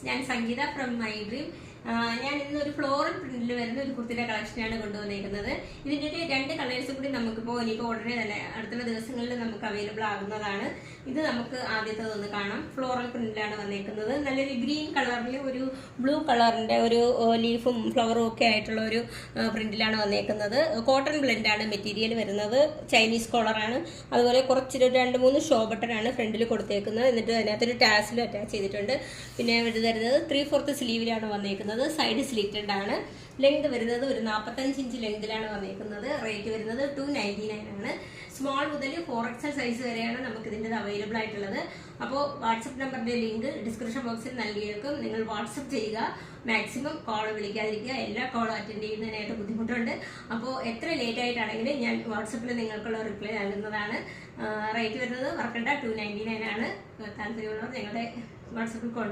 ഞാൻ സംഗീത from my dream. ഞാൻ ഇന്ന് ഒരു ഫ്ലോറൽ പ്രിന്റിൽ വരുന്ന ഒരു കുർത്തിയുടെ കളക്ഷനാണ് കൊണ്ടുവന്നിരിക്കുന്നത്. ഇതിന്റെ രണ്ട് കളേഴ്സ് കൂടി നമുക്കിപ്പോൾ ഇനിയിപ്പോൾ ഉടനെ തന്നെ അടുത്തുള്ള ദിവസങ്ങളിൽ നമുക്ക് അവൈലബിൾ ആകുന്നതാണ്. ഇത് നമുക്ക് ആദ്യത്തേതൊന്ന് കാണാം. ഫ്ലോറൽ പ്രിന്റിലാണ് വന്നിരിക്കുന്നത്. നല്ലൊരു ഗ്രീൻ കളറിൽ ഒരു ബ്ലൂ കളറിന്റെ ഒരു ലീഫും ഫ്ലവറും ഒക്കെ ആയിട്ടുള്ള ഒരു പ്രിന്റിലാണ് വന്നിരിക്കുന്നത്. കോട്ടൺ ബ്ലെൻഡ് ആണ് മെറ്റീരിയൽ വരുന്നത്. ചൈനീസ് കോളറാണ്. അതുപോലെ കുറച്ച് 2-3 ഷോ ബട്ടനാണ് ഫ്രണ്ടിൽ കൊടുത്തേക്കുന്നത്. എന്നിട്ട് അതിനകത്തൊരു ടാസിലും അറ്റാച്ച് ചെയ്തിട്ടുണ്ട്. പിന്നെ ഇത് തരുന്നത് 3/4 സ്ലീവിലാണ് വന്നിരിക്കുന്നത്. സൈഡ് സ്ലിറ്റഡ് ആണ്. ലെങ്ത് വരുന്നത് ഒരു 45 ഇഞ്ച് ലെങ്തിലാണ് വന്നിരിക്കുന്നത്. റേറ്റ് വരുന്നത് 299 ആണ്. സ്മോൾ മുതൽ 4XL സൈസ് വരെയാണ് നമുക്ക് ഇതിൻ്റെ അവൈലബിൾ ആയിട്ടുള്ളത്. അപ്പോൾ വാട്സപ്പ് നമ്പറിന്റെ ലിങ്ക് ഡിസ്ക്രിപ്ഷൻ ബോക്സിൽ നൽകിയേക്കും. നിങ്ങൾ വാട്സപ്പ് ചെയ്യുക. മാക്സിമം കോൾ വിളിക്കാതിരിക്കുക. എല്ലാ കോളും അറ്റൻഡ് ചെയ്യുന്നതിനായിട്ട് ബുദ്ധിമുട്ടുണ്ട്. അപ്പോൾ എത്ര ലേറ്റ് ആയിട്ടാണെങ്കിലും ഞാൻ വാട്സപ്പിൽ നിങ്ങൾക്കുള്ള റിപ്ലൈ നൽകുന്നതാണ്. റേറ്റ് വരുന്നത് മറക്കണ്ട 299 ആണ്. താല്പര്യമുള്ളവർ ഞങ്ങളുടെ വാട്സപ്പിൽ കോൾ